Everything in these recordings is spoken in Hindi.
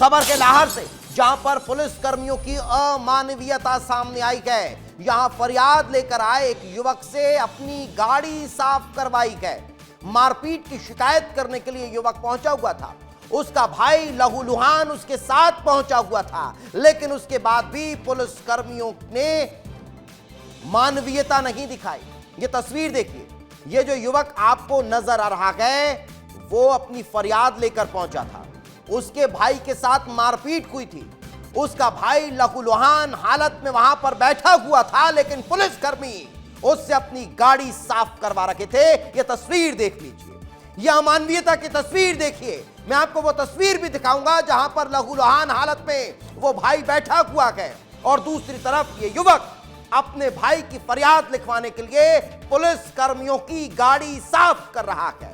खबर के लाहौर से, जहां पर पुलिस कर्मियों की अमानवीयता सामने आई है। यहां फरियाद लेकर आए एक युवक से अपनी गाड़ी साफ करवाई गई। मारपीट की शिकायत करने के लिए युवक पहुंचा हुआ था। उसका भाई लहूलुहान उसके साथ पहुंचा हुआ था, लेकिन उसके बाद भी पुलिस कर्मियों ने मानवीयता नहीं दिखाई। ये तस्वीर देखिए, ये जो युवक आपको नजर आ रहा है वो अपनी फरियाद लेकर पहुंचा था। उसके भाई के साथ मारपीट हुई थी। उसका भाई लहूलुहान हालत में वहां पर बैठा हुआ था, लेकिन पुलिसकर्मी उससे अपनी गाड़ी साफ करवा रखे थे। यह तस्वीर देख लीजिए, यह अमानवीयता की तस्वीर देखिए। मैं आपको वो तस्वीर भी दिखाऊंगा जहां पर लहूलुहान हालत में वो भाई बैठा हुआ है और दूसरी तरफ ये युवक अपने भाई की फरियाद लिखवाने के लिए पुलिस कर्मियों की गाड़ी साफ कर रहा है।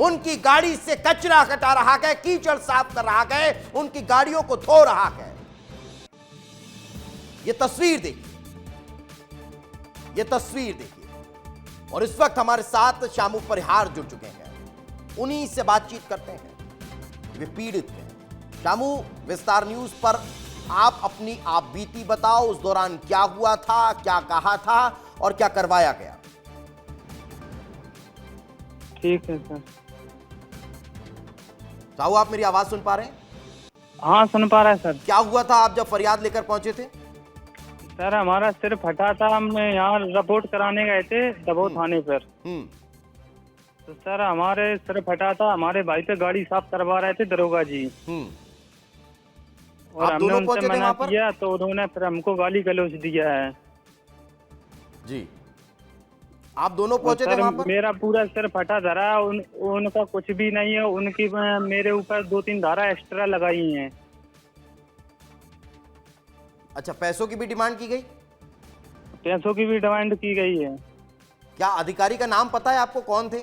उनकी गाड़ी से कचरा हटा रहा है, कीचड़ साफ कर रहा है, उनकी गाड़ियों को धो रहा है। यह तस्वीर देखिए, यह तस्वीर देखिए। और इस वक्त हमारे साथ शामू परिहार जुड़ चुके हैं, उन्हीं से बातचीत करते हैं। वे पीड़ित हैं। शामू, विस्तार न्यूज पर आप अपनी आप बीती बताओ। उस दौरान क्या हुआ था, क्या कहा था और क्या करवाया गया? ठीक है सर। साहू, आप मेरी आवाज सुन पा रहे हैं? हाँ, सुन पा रहा है सर। क्या हुआ था आप जब फरियाद लेकर पहुंचे थे? सर, हमारा सिर फटा था। हम यहाँ रिपोर्ट कराने गए थे दबो थाने पर। तो सर, हमारे सिर फटा था। हमारे भाई पे गाड़ी साफ करवा रहे थे दरोगा जी। और हमने उनसे मना किया तो उन्होंने फिर हमको गाली गलौज दिया है जी। आप दोनों पहुंचे थे वहां पर? मेरा पूरा सिर फटा धरा। उनका कुछ भी नहीं है। उनकी मेरे ऊपर 2-3 धारा एक्स्ट्रा लगाई हैं। अच्छा, पैसों की भी डिमांड की गई? पैसों की भी डिमांड की गई है। क्या अधिकारी का नाम पता है आपको, कौन थे?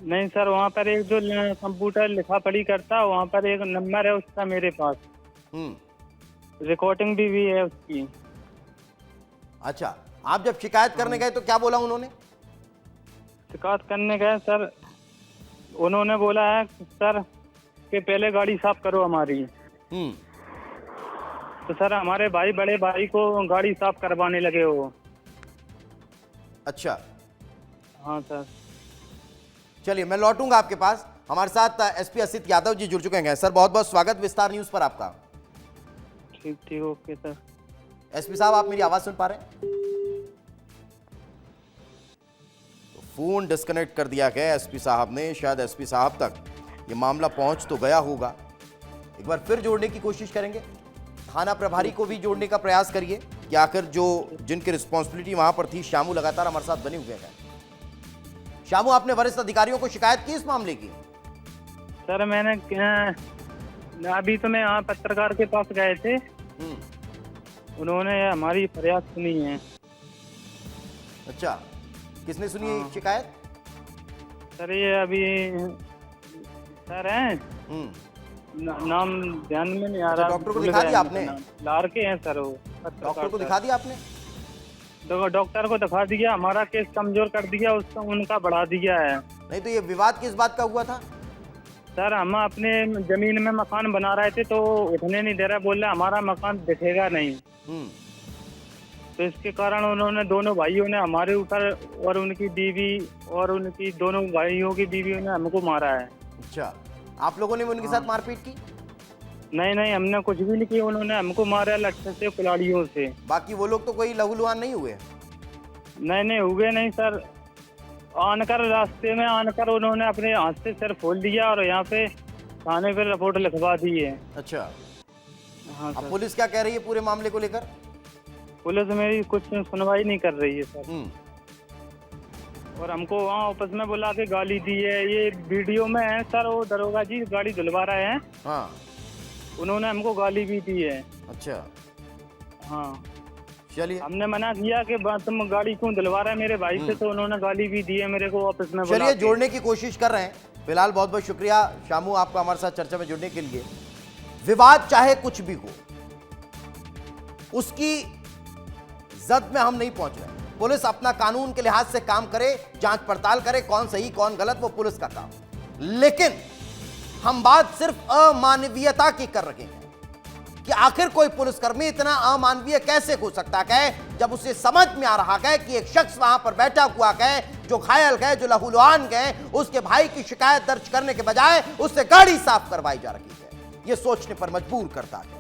नहीं सर, वहाँ पर एक जो कंप्यूटर लिखा पढ़ी करता, वहाँ पर एक नंबर है उसका मेरे पास। रिकॉर्डिंग भी है उसकी। अच्छा, आप जब शिकायत करने गए तो क्या बोला उन्होंने? शिकायत करने गए सर, उन्होंने बोला है सर कि पहले गाड़ी साफ करो हमारी। तो सर, हमारे भाई बड़े भाई को गाड़ी साफ करवाने लगे हो। अच्छा, हाँ सर। चलिए मैं लौटूंगा आपके पास। हमारे साथ एसपी असित यादव जी जुड़ चुके हैं। सर, बहुत बहुत स्वागत विस्तार न्यूज पर आपका। ठीक, ओके सर। एसपी साहब, आप मेरी आवाज सुन पा रहे हैं? तो फोन डिस्कनेक्ट कर दिया गया एसपी साहब ने। शायद एसपी साहब तक ये मामला पहुंच तो गया होगा। एक बार फिर जोड़ने की कोशिश करेंगे। थाना प्रभारी को भी जोड़ने का प्रयास करिए कि आखिर जो जिनकी रिस्पॉन्सिबिलिटी वहां पर थी। शामू लगातार हमारे साथ बने हुए हैं। शामू, आपने वरिष्ठ अधिकारियों को शिकायत की इस मामले की? सर, मैंने अभी तो मैं यहाँ पत्रकार के पास गए थे। उन्होंने हमारी फरियाद सुनी है। अच्छा, किसने सुनी है शिकायत? सर, ये अभी सर हैं, नाम ध्यान में नहीं आ रहा। डॉक्टर को दिखा दिया आपने? लारके हैं सर वो। डॉक्टर को दिखा दिया आपने? डॉक्टर को दिखा दिया। हमारा केस कमजोर कर दिया, उसका उनका बढ़ा दिया है। नहीं तो ये विवाद किस बात का हुआ था? सर, हम अपने जमीन में मकान बना रहे थे तो उठने नहीं दे रहा। बोल रहे हमारा मकान दिखेगा नहीं। तो इसके कारण उन्होंने, दोनों भाइयों ने हमारे ऊपर और उनकी बीवी और उनकी दोनों भाइयों की बीवियों ने हमको मारा है। अच्छा, आप लोगों ने उनके साथ मारपीट की? नहीं, हमने कुछ भी नहीं किया। उन्होंने हमको मारा लट्ठे से, कुल्हाड़ियों से। बाकी वो लोग तो कोई लहूलुहान नहीं हुए? नहीं हुए नहीं सर। आनकर रास्ते में आनकर उन्होंने अपने हाथ से सिर खोल दिया और यहाँ पे थाने पे रिपोर्ट लिखवा दी है। अच्छा, हाँ अब सर। पुलिस क्या कह रही है पूरे मामले को लेकर? पुलिस मेरी कुछ सुनवाई नहीं कर रही है सर। और हमको वहाँ ऑफिस में बुला के गाली दी है। ये वीडियो में है सर, वो दरोगा जी गाड़ी धुलवा रहे हैं। हाँ, उन्होंने हमको गाली भी दी है। अच्छा, हाँ। चलिए, हमने मना किया कि तुम गाड़ी क्यों दिलवा रहे हैं मेरे भाई से, तो उन्होंने गाली भी दी है मेरे को ऑफिस में। चलिए जोड़ने की कोशिश कर रहे हैं। फिलहाल बहुत बहुत शुक्रिया शामू, आपका हमारे साथ चर्चा में जुड़ने के लिए। विवाद चाहे कुछ भी हो, उसकी जद में हम नहीं पहुंच रहे। पुलिस अपना कानून के लिहाज से काम करे, जांच पड़ताल करे, कौन सही कौन गलत वो पुलिस का काम। लेकिन हम बात सिर्फ अमानवीयता की कर रहे हैं कि आखिर कोई पुलिसकर्मी इतना अमानवीय कैसे हो सकता है, जब उसे समझ में आ रहा है कि एक शख्स वहां पर बैठा हुआ है जो घायल गए, जो लहूलुहान गए, उसके भाई की शिकायत दर्ज करने के बजाय उससे गाड़ी साफ करवाई जा रही है। यह सोचने पर मजबूर करता है।